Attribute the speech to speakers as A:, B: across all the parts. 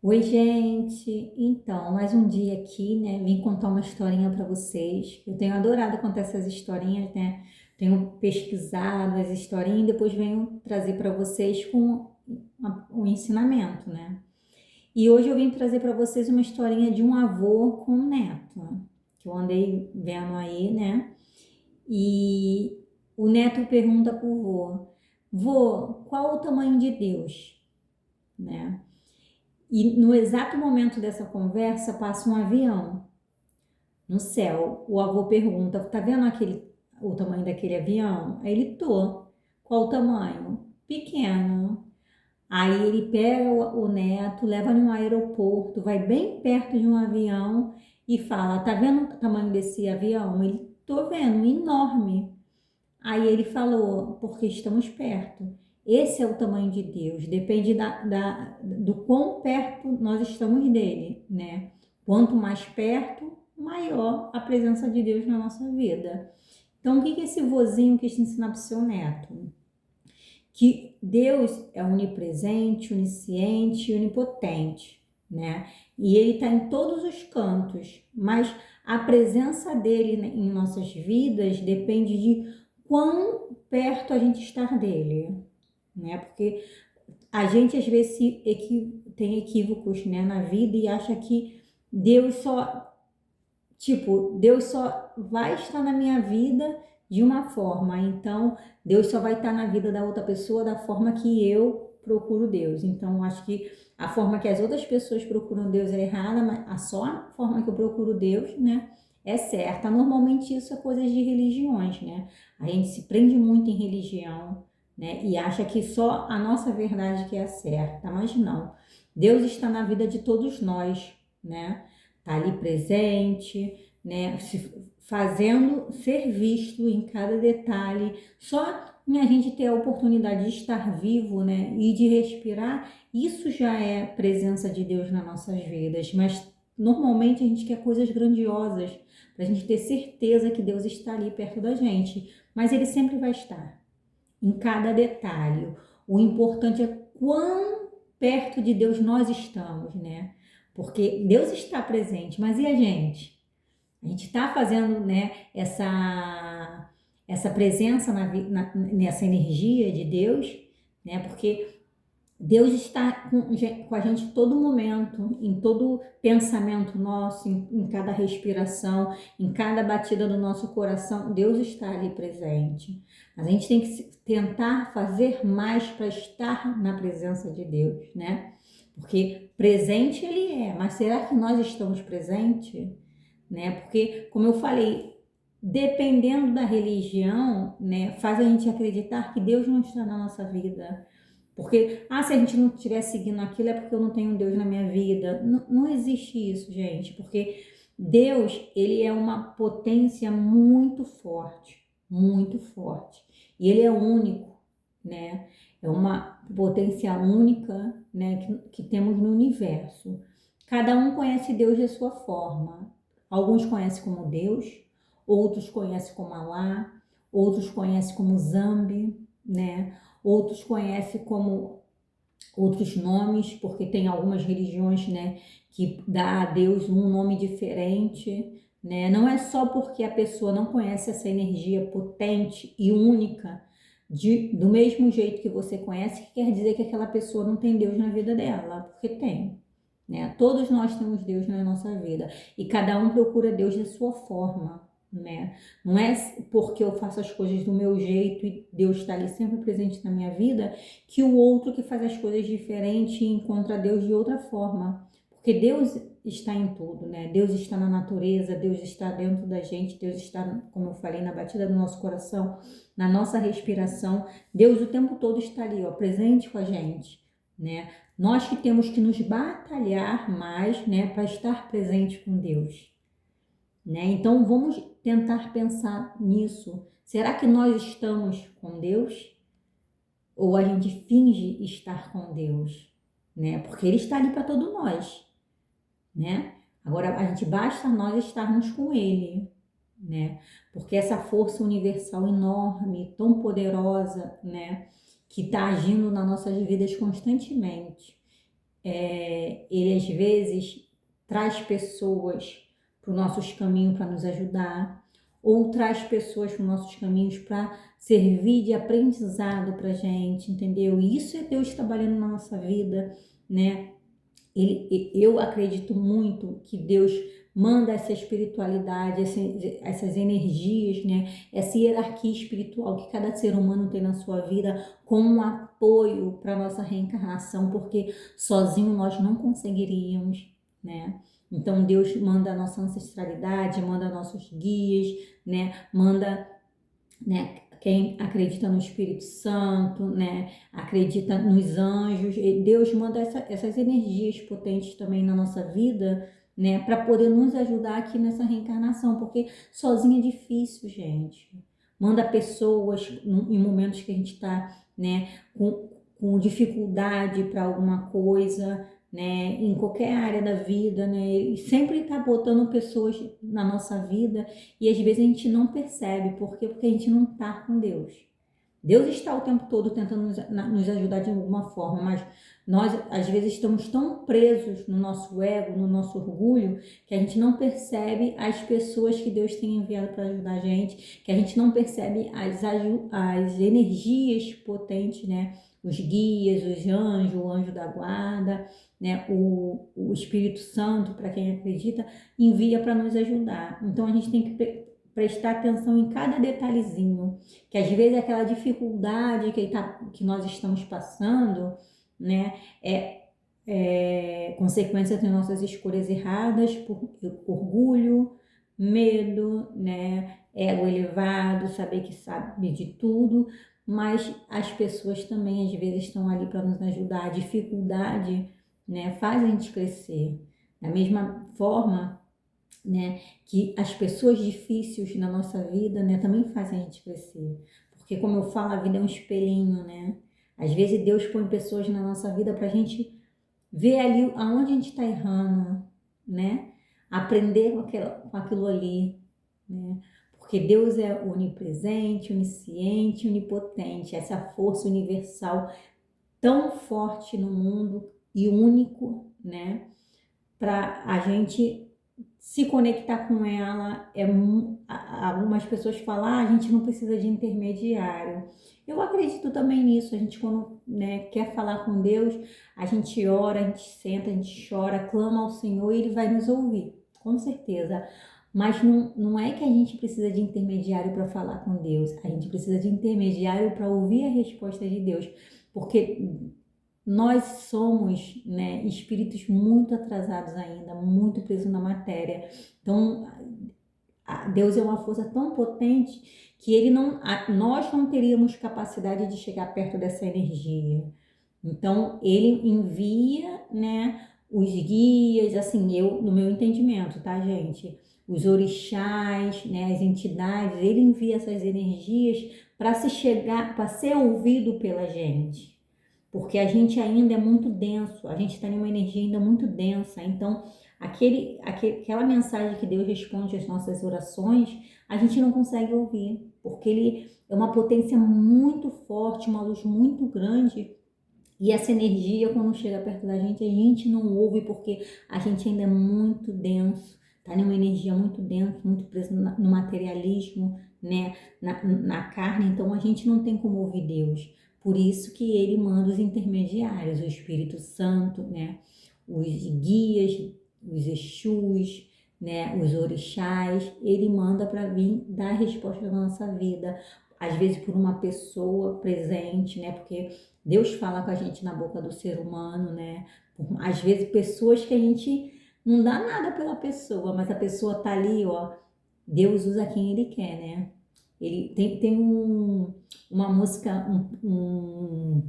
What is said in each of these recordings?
A: Oi, gente. Então, mais um dia aqui, né? Vim contar uma historinha para vocês. Eu tenho adorado contar essas historinhas, né? Tenho pesquisado as historinhas e depois venho trazer para vocês com um ensinamento, né? E hoje eu vim trazer para vocês uma historinha de um avô com um neto, que eu andei vendo aí, né? E o neto pergunta pro vô: Vô, qual o tamanho de Deus, né? E no exato momento dessa conversa passa um avião no céu. O avô pergunta: tá vendo o tamanho daquele avião? Aí ele: tô. Qual o tamanho? Pequeno. Aí ele pega o neto, leva num aeroporto, vai bem perto de um avião e fala: tá vendo o tamanho desse avião? Ele: tô vendo, enorme. Aí ele falou, porque estamos perto. Esse é o tamanho de Deus, depende do quão perto nós estamos dele, né? Quanto mais perto, maior a presença de Deus na nossa vida. Então, o que esse vozinho quis ensinar para o seu neto? Que Deus é onipresente, onisciente e onipotente, né? E ele está em todos os cantos, mas a presença dele em nossas vidas depende de quão perto a gente está dele, né? Porque a gente às vezes tem equívocos, né, na vida e acha que Deus só Deus só vai estar na minha vida de uma forma, então Deus só vai estar na vida da outra pessoa da forma que eu procuro Deus. Então, acho que a forma que as outras pessoas procuram Deus é errada, mas só a forma que eu procuro Deus, né, é certa. Normalmente isso é coisa de religiões, né? A gente se prende muito em religião, né, e acha que só a nossa verdade que é a certa, mas não. Deus está na vida de todos nós, né? Tá ali presente, né? Fazendo ser visto em cada detalhe. Só em a gente ter a oportunidade de estar vivo, né? E de respirar, isso já é presença de Deus nas nossas vidas. Mas normalmente a gente quer coisas grandiosas, para a gente ter certeza que Deus está ali perto da gente. Mas Ele sempre vai estar, em cada detalhe. O importante é quão perto de Deus nós estamos, né? Porque Deus está presente, mas e a gente? A gente está fazendo, né, essa presença nessa energia de Deus, né? Porque Deus está com a gente em todo momento, em todo pensamento nosso, em cada respiração, em cada batida do nosso coração. Deus está ali presente. Mas a gente tem que tentar fazer mais para estar na presença de Deus, né? Porque presente Ele é, mas será que nós estamos presentes? Né? Porque, como eu falei, dependendo da religião, né, faz a gente acreditar que Deus não está na nossa vida. Porque, se a gente não estiver seguindo aquilo é porque eu não tenho um Deus na minha vida. Não, não existe isso, gente, porque Deus, ele é uma potência muito forte, muito forte. E ele é único, né? É uma potência única, né, que temos no universo. Cada um conhece Deus de sua forma. Alguns conhecem como Deus, outros conhecem como Alá, outros conhecem como Zambi, né? Outros conhecem como outros nomes, porque tem algumas religiões, né, que dá a Deus um nome diferente, né? Não é só porque a pessoa não conhece essa energia potente e única do mesmo jeito que você conhece, que quer dizer que aquela pessoa não tem Deus na vida dela, porque tem, né? Todos nós temos Deus na nossa vida e cada um procura Deus da sua forma, né? Não é porque eu faço as coisas do meu jeito e Deus está ali sempre presente na minha vida que o outro que faz as coisas diferente encontra Deus de outra forma. Porque Deus está em tudo, né? Deus está na natureza, Deus está dentro da gente, Deus está, como eu falei, na batida do nosso coração, na nossa respiração. Deus o tempo todo está ali, ó, presente com a gente, né? Nós que temos que nos batalhar mais, né, para estar presente com Deus, né? Então vamos tentar pensar nisso. Será que nós estamos com Deus? Ou a gente finge estar com Deus, né? Porque Ele está ali para todos nós, né? Agora a gente basta nós estarmos com Ele, né? Porque essa força universal enorme, tão poderosa, né? Que está agindo nas nossas vidas constantemente. Ele às vezes traz pessoas para os nossos caminhos para nos ajudar, ou traz pessoas para os nossos caminhos para servir de aprendizado para a gente, entendeu? E isso é Deus trabalhando na nossa vida, né? Eu acredito muito que Deus manda essa espiritualidade, essas energias, né? Essa hierarquia espiritual que cada ser humano tem na sua vida como um apoio para a nossa reencarnação, porque sozinho nós não conseguiríamos, né? Então Deus manda a nossa ancestralidade, manda nossos guias, né? Manda, né? Quem acredita no Espírito Santo, né? Acredita nos anjos, e Deus manda essas energias potentes também na nossa vida, né? Para poder nos ajudar aqui nessa reencarnação, porque sozinho é difícil, gente. Manda pessoas em momentos que a gente está, né? Com dificuldade para alguma coisa, né? Em qualquer área da vida, né? Ele sempre está botando pessoas na nossa vida e às vezes a gente não percebe. Por quê? Porque a gente não está com Deus. Deus está o tempo todo tentando nos ajudar de alguma forma, mas nós às vezes estamos tão presos no nosso ego, no nosso orgulho, que a gente não percebe as pessoas que Deus tem enviado para ajudar a gente, que a gente não percebe as energias potentes, né? Os guias, os anjos, o anjo da guarda, né? O Espírito Santo, para quem acredita, envia para nos ajudar. Então a gente tem que prestar atenção em cada detalhezinho, que às vezes aquela dificuldade que nós estamos passando, né, é consequência das nossas escolhas erradas, por orgulho, medo, né, ego elevado, saber que sabe de tudo, mas as pessoas também às vezes estão ali para nos ajudar. A dificuldade, né, faz a gente crescer. Da mesma forma, né, que as pessoas difíceis na nossa vida, né, também fazem a gente crescer. Porque, como eu falo, a vida é um espelhinho, né? Às vezes Deus põe pessoas na nossa vida para a gente ver ali aonde a gente está errando, né? Aprender com aquilo ali, né? Porque Deus é onipresente, onisciente, onipotente, essa força universal tão forte no mundo e único, né? Para a gente se conectar com ela, algumas pessoas falam, a gente não precisa de intermediário. Eu acredito também nisso. A gente, quando, né, quer falar com Deus, a gente ora, a gente senta, a gente chora, clama ao Senhor e Ele vai nos ouvir, com certeza. Mas não é que a gente precisa de intermediário para falar com Deus, a gente precisa de intermediário para ouvir a resposta de Deus, porque nós somos, né, espíritos muito atrasados ainda, muito presos na matéria. Então, Deus é uma força tão potente que nós não teríamos capacidade de chegar perto dessa energia. Então, ele envia, né, os guias, assim, no meu entendimento, tá, gente? Os orixás, né, as entidades, ele envia essas energias para para ser ouvido pela gente, porque a gente ainda é muito denso, a gente está em uma energia ainda muito densa. Então, aquela mensagem que Deus responde às nossas orações, a gente não consegue ouvir, porque Ele é uma potência muito forte, uma luz muito grande, e essa energia, quando chega perto da gente, a gente não ouve, porque a gente ainda é muito denso, está em uma energia muito densa, muito preso no materialismo, né, na carne. Então a gente não tem como ouvir Deus. Por isso que ele manda os intermediários, o Espírito Santo, né, os guias, os Exus, né, os orixás. Ele manda para vir dar a resposta da nossa vida, às vezes por uma pessoa presente, né, porque Deus fala com a gente na boca do ser humano, né? Às vezes pessoas que a gente não dá nada pela pessoa, mas a pessoa tá ali, ó. Deus usa quem ele quer, né? Ele tem uma música, um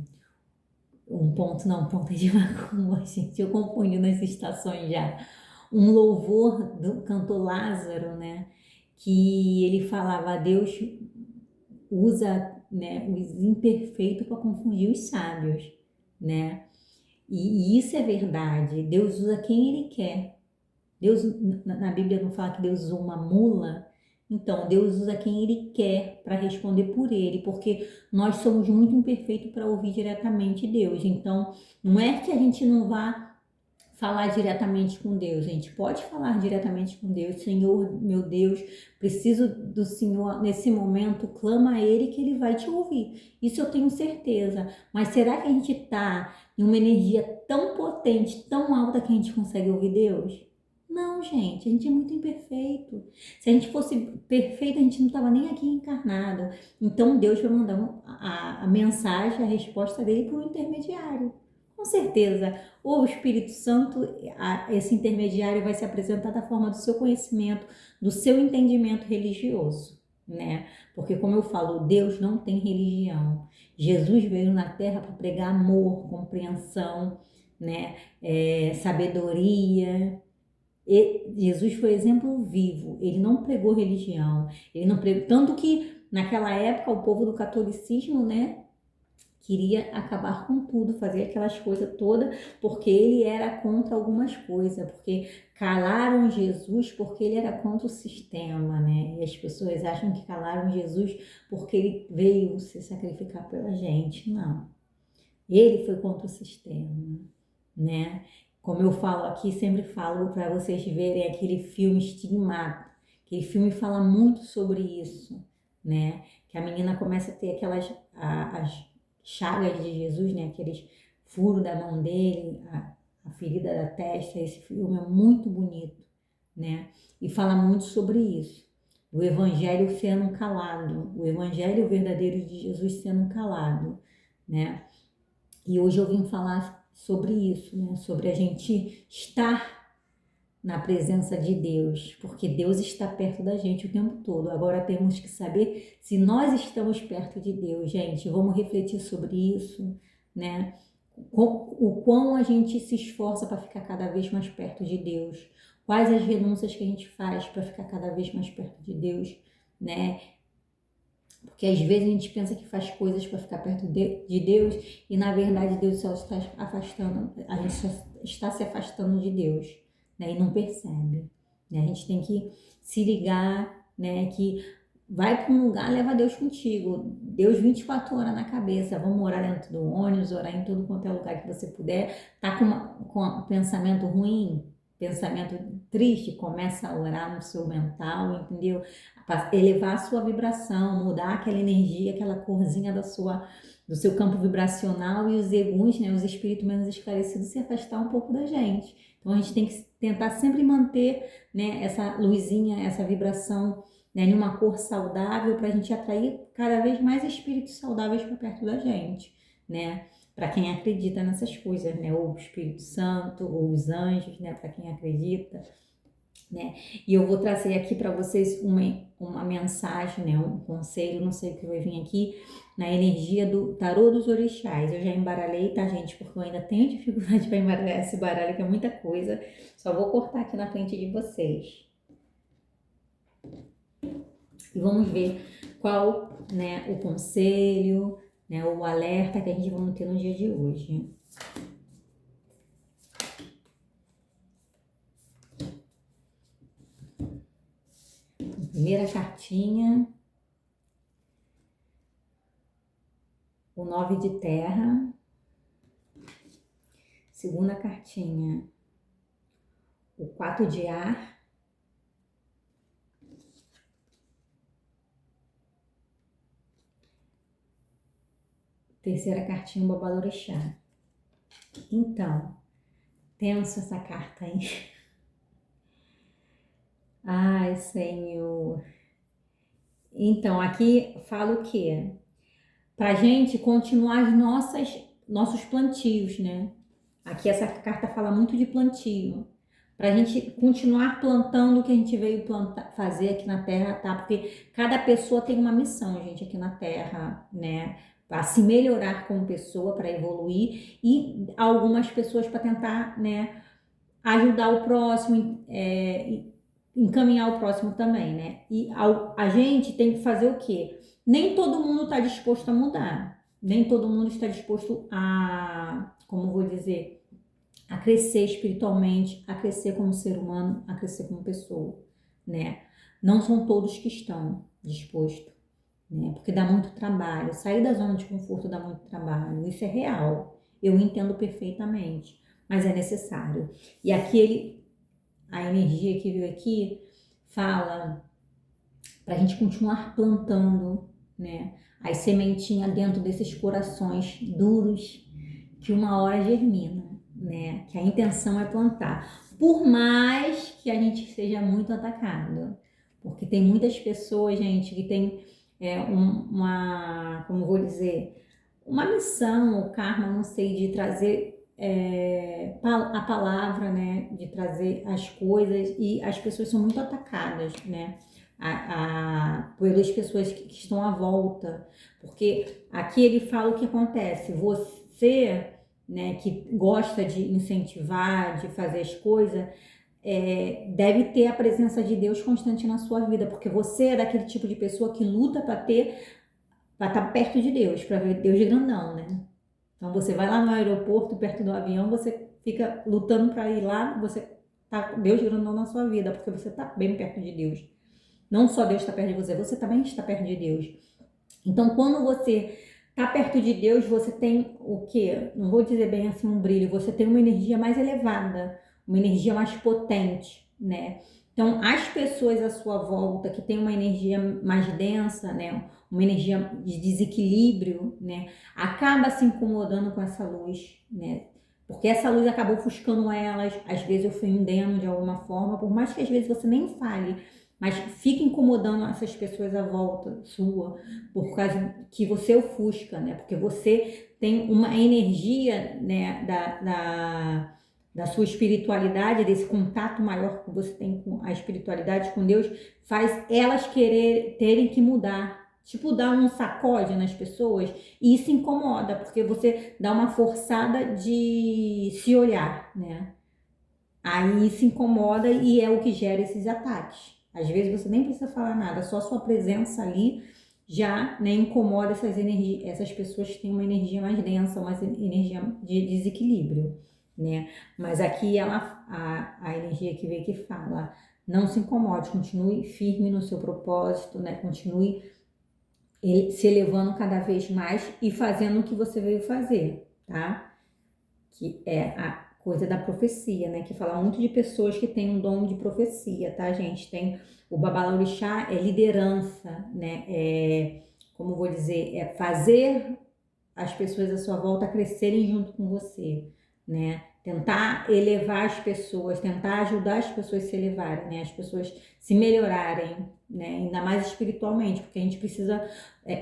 A: ponto, não, ponto é de macumba, gente. Eu confundi nas estações já. Um louvor do cantor Lázaro, né? Que ele falava, Deus usa, né, os imperfeitos para confundir os sábios, né? E isso é verdade. Deus usa quem Ele quer. Deus, na Bíblia não fala que Deus usa uma mula. Então, Deus usa quem Ele quer para responder por Ele, porque nós somos muito imperfeitos para ouvir diretamente Deus. Então, não é que a gente não vá falar diretamente com Deus. A gente pode falar diretamente com Deus. Senhor, meu Deus, preciso do Senhor nesse momento. Clama a Ele que Ele vai te ouvir. Isso eu tenho certeza. Mas será que a gente está em uma energia tão potente, tão alta que a gente consegue ouvir Deus? Não, gente, a gente é muito imperfeito. Se a gente fosse perfeito, a gente não estava nem aqui encarnado. Então Deus vai mandar a mensagem, a resposta dele por um intermediário. Com certeza, ou o Espírito Santo, esse intermediário vai se apresentar da forma do seu conhecimento, do seu entendimento religioso, né? Porque, como eu falo, Deus não tem religião. Jesus veio na Terra para pregar amor, compreensão, né? Sabedoria. Jesus foi exemplo vivo. Ele não pregou religião. Ele não pregou, tanto que naquela época o povo do catolicismo, né? Queria acabar com tudo, fazer aquelas coisas todas, porque ele era contra algumas coisas, porque calaram Jesus porque ele era contra o sistema, né? E as pessoas acham que calaram Jesus porque ele veio se sacrificar pela gente. Não. Ele foi contra o sistema, né? Como eu falo aqui, sempre falo para vocês verem aquele filme Estigmata. Aquele filme fala muito sobre isso, né? Que a menina começa a ter aquelas as chagas de Jesus, né? Aqueles furos da mão dele, a ferida da testa. Esse filme é muito bonito, né? E fala muito sobre isso. O evangelho sendo calado, o evangelho verdadeiro de Jesus sendo calado, né? E hoje eu vim falar sobre isso, né? Sobre a gente estar na presença de Deus, porque Deus está perto da gente o tempo todo. Agora temos que saber se nós estamos perto de Deus, gente. Vamos refletir sobre isso, né? O quão a gente se esforça para ficar cada vez mais perto de Deus. Quais as renúncias que a gente faz para ficar cada vez mais perto de Deus, né? Porque às vezes a gente pensa que faz coisas para ficar perto de Deus e na verdade Deus só está afastando, a gente só está se afastando de Deus, né? E não percebe, né? A gente tem que se ligar, né? Que vai para um lugar, leva Deus contigo. Deus 24 horas na cabeça. Vamos orar dentro do ônibus, orar em todo quanto é lugar que você puder. Tá com um pensamento ruim, pensamento triste, começa a orar no seu mental, entendeu? Para elevar a sua vibração, mudar aquela energia, aquela corzinha do seu campo vibracional e os eguns, né, os espíritos menos esclarecidos se afastar um pouco da gente. Então a gente tem que tentar sempre manter, né, essa luzinha, essa vibração, né, em uma cor saudável para a gente atrair cada vez mais espíritos saudáveis para perto da gente, né? Para quem acredita nessas coisas, né? Ou o Espírito Santo, ou os anjos, né? Para quem acredita, né? E eu vou trazer aqui para vocês uma mensagem, né? Um conselho, não sei o que vai vir aqui, na energia do tarô dos orixás. Eu já embaralhei, tá, gente? Porque eu ainda tenho dificuldade para embaralhar esse baralho, que é muita coisa. Só vou cortar aqui na frente de vocês. E vamos ver qual, né, o conselho, né, o alerta que a gente vai ter no dia de hoje. Primeira cartinha, o 9 de terra. Segunda cartinha, o 4 de ar. Terceira cartinha, o Babalorixá. Então, tenso essa carta aí. Ai, Senhor. Então, aqui fala o quê? Pra gente continuar nossos plantios, né? Aqui essa carta fala muito de plantio. Pra gente continuar plantando o que a gente veio fazer aqui na Terra, tá? Porque cada pessoa tem uma missão, gente, aqui na Terra, né? Para se melhorar como pessoa, para evoluir, e algumas pessoas para tentar, né, ajudar o próximo, encaminhar o próximo também, né? E a gente tem que fazer o quê? Nem todo mundo está disposto a mudar, nem todo mundo está disposto a, como vou dizer, a crescer espiritualmente, a crescer como ser humano, a crescer como pessoa, né? Não são todos que estão dispostos, né? Porque dá muito trabalho. Sair da zona de conforto dá muito trabalho. Isso é real. Eu entendo perfeitamente, mas é necessário. E aqui a energia que veio aqui fala para a gente continuar plantando, né? As sementinhas dentro desses corações duros que uma hora germina, né? Que a intenção é plantar. Por mais que a gente seja muito atacado. Porque tem muitas pessoas, gente, que tem como vou dizer, uma missão, ou karma, não sei, de trazer a palavra, né? De trazer as coisas, e as pessoas são muito atacadas, né? Pelas pessoas que estão à volta. Porque aqui ele fala o que acontece. Você, né, que gosta de incentivar, de fazer as coisas, deve ter a presença de Deus constante na sua vida, porque você é daquele tipo de pessoa que luta para estar perto de Deus, para ver Deus grandão, né? Então você vai lá no aeroporto, perto do avião, você fica lutando para ir lá, você tá Deus grandão na sua vida, porque você tá bem perto de Deus. Não só Deus está perto de você, você também está perto de Deus. Então, quando você está perto de Deus, você tem o quê? Não vou dizer bem assim um brilho, você tem uma energia mais elevada, uma energia mais potente, né? Então, as pessoas à sua volta que tem uma energia mais densa, né? Uma energia de desequilíbrio, né? Acaba se incomodando com essa luz, né? Porque essa luz acabou ofuscando elas, às vezes ofendendo de alguma forma, por mais que às vezes você nem fale, mas fica incomodando essas pessoas à volta sua, por causa que você ofusca, né? Porque você tem uma energia, né, da sua espiritualidade, desse contato maior que você tem com a espiritualidade, com Deus, faz elas terem que mudar. Tipo, dá um sacode nas pessoas e isso incomoda, porque você dá uma forçada de se olhar, né? Aí se incomoda e é o que gera esses ataques. Às vezes você nem precisa falar nada, só a sua presença ali já, né, incomoda essas energias, essas pessoas que têm uma energia mais densa, uma energia de desequilíbrio, né? Mas aqui a energia que veio que fala, não se incomode, continue firme no seu propósito, né? Continue se elevando cada vez mais e fazendo o que você veio fazer, tá? Que é a coisa da profecia, né? Que fala muito de pessoas que têm um dom de profecia, tá, gente? Tem o Babalorixá, é liderança, né? Como vou dizer, é fazer as pessoas à sua volta crescerem junto com você, né? Tentar elevar as pessoas, tentar ajudar as pessoas a se elevarem, né? As pessoas se melhorarem, né? Ainda mais espiritualmente, porque a gente precisa.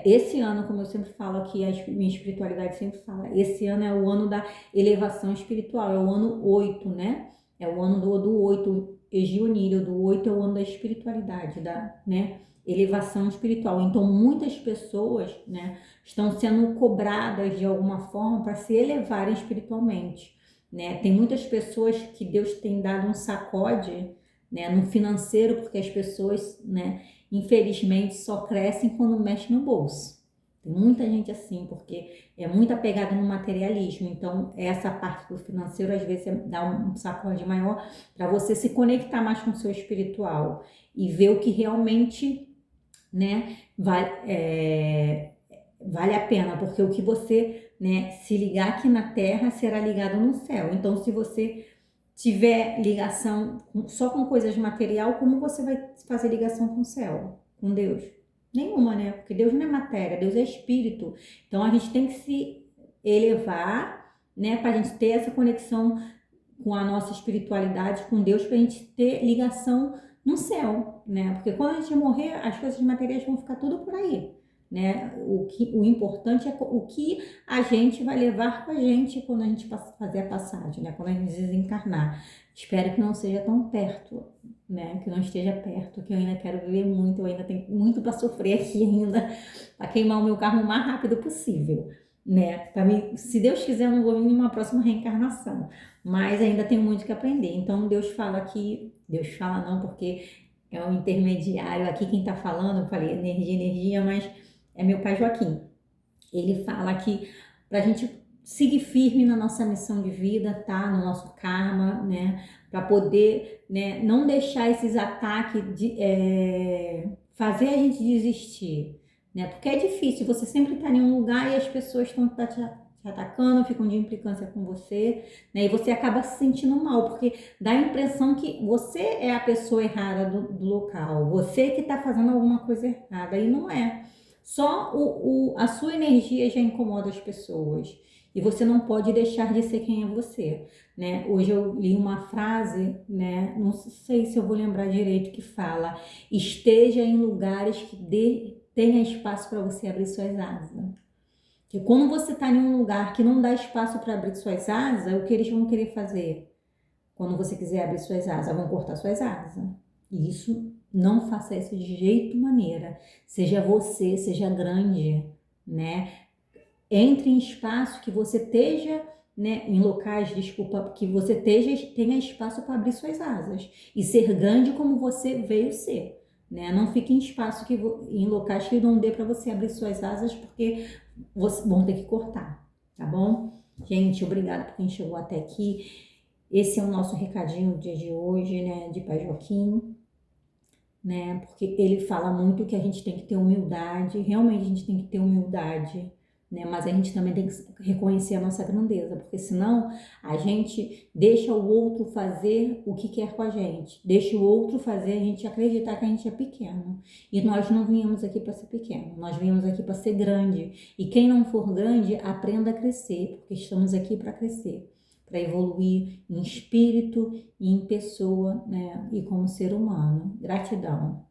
A: Esse ano, como eu sempre falo aqui, minha espiritualidade sempre fala, esse ano é o ano da elevação espiritual, é o ano 8, né? É o ano do 8, Egionírio, do 8 é o ano da espiritualidade, né? Elevação espiritual. Então, muitas pessoas, né, estão sendo cobradas de alguma forma para se elevarem espiritualmente, né? Tem muitas pessoas que Deus tem dado um sacode, né, no financeiro, porque as pessoas, né, infelizmente só crescem quando mexe no bolso. Tem muita gente assim, porque é muito apegada no materialismo. Então, essa parte do financeiro às vezes dá um sacode maior para você se conectar mais com o seu espiritual e ver o que realmente, né, vale a pena, porque o que você, né, se ligar aqui na terra será ligado no céu. Então, se você tiver ligação só com coisas material, como você vai fazer ligação com o céu, com Deus? Nenhuma, né? Porque Deus não é matéria, Deus é espírito. Então, a gente tem que se elevar, né, para a gente ter essa conexão com a nossa espiritualidade, com Deus, para a gente ter ligação no céu, né? Porque quando a gente morrer, as coisas materiais vão ficar tudo por aí, né? O importante é o que a gente vai levar com a gente quando a gente fazer a passagem, né? Quando a gente desencarnar. Espero que não seja tão perto, né? Que não esteja perto, que eu ainda quero viver muito, eu ainda tenho muito para sofrer aqui ainda, para queimar o meu carro o mais rápido possível, né? Para mim, se Deus quiser, eu não vou vir em uma próxima reencarnação, mas ainda tenho muito que aprender. Então Deus fala aqui, Deus fala não, porque é um intermediário aqui quem está falando, eu falei energia, mas é meu pai Joaquim. Ele fala que para a gente seguir firme na nossa missão de vida, tá? No nosso karma, né? Para poder, né, não deixar esses ataques fazer a gente desistir, né? Porque é difícil, você sempre tá em um lugar e as pessoas estão te atacando, ficam de implicância com você, né? E você acaba se sentindo mal, porque dá a impressão que você é a pessoa errada do local, você que tá fazendo alguma coisa errada, e não é. Só a sua energia já incomoda as pessoas. E você não pode deixar de ser quem é você, né? Hoje eu li uma frase, né? Não sei se eu vou lembrar direito, que fala: esteja em lugares que tenha espaço para você abrir suas asas. Porque quando você está em um lugar que não dá espaço para abrir suas asas, o que eles vão querer fazer? Quando você quiser abrir suas asas, vão cortar suas asas. E isso, não faça isso de jeito maneira. Seja você, seja grande, né? Entre em espaço que você esteja, né, em locais, desculpa, que você tenha espaço para abrir suas asas e ser grande como você veio ser, né? Não fique em espaço em locais que não dê para você abrir suas asas, porque vão ter que cortar, tá bom? Gente, obrigada por quem chegou até aqui. Esse é o nosso recadinho do dia de hoje, né, de Pai Joaquim, né? Porque ele fala muito que a gente tem que ter humildade, realmente a gente tem que ter humildade, né? Mas a gente também tem que reconhecer a nossa grandeza, porque senão a gente deixa o outro fazer o que quer com a gente, deixa o outro fazer a gente acreditar que a gente é pequeno. E nós não viemos aqui para ser pequeno, nós viemos aqui para ser grande. E quem não for grande, aprenda a crescer, porque estamos aqui para crescer, para evoluir em espírito e em pessoa, né? E como ser humano. Gratidão.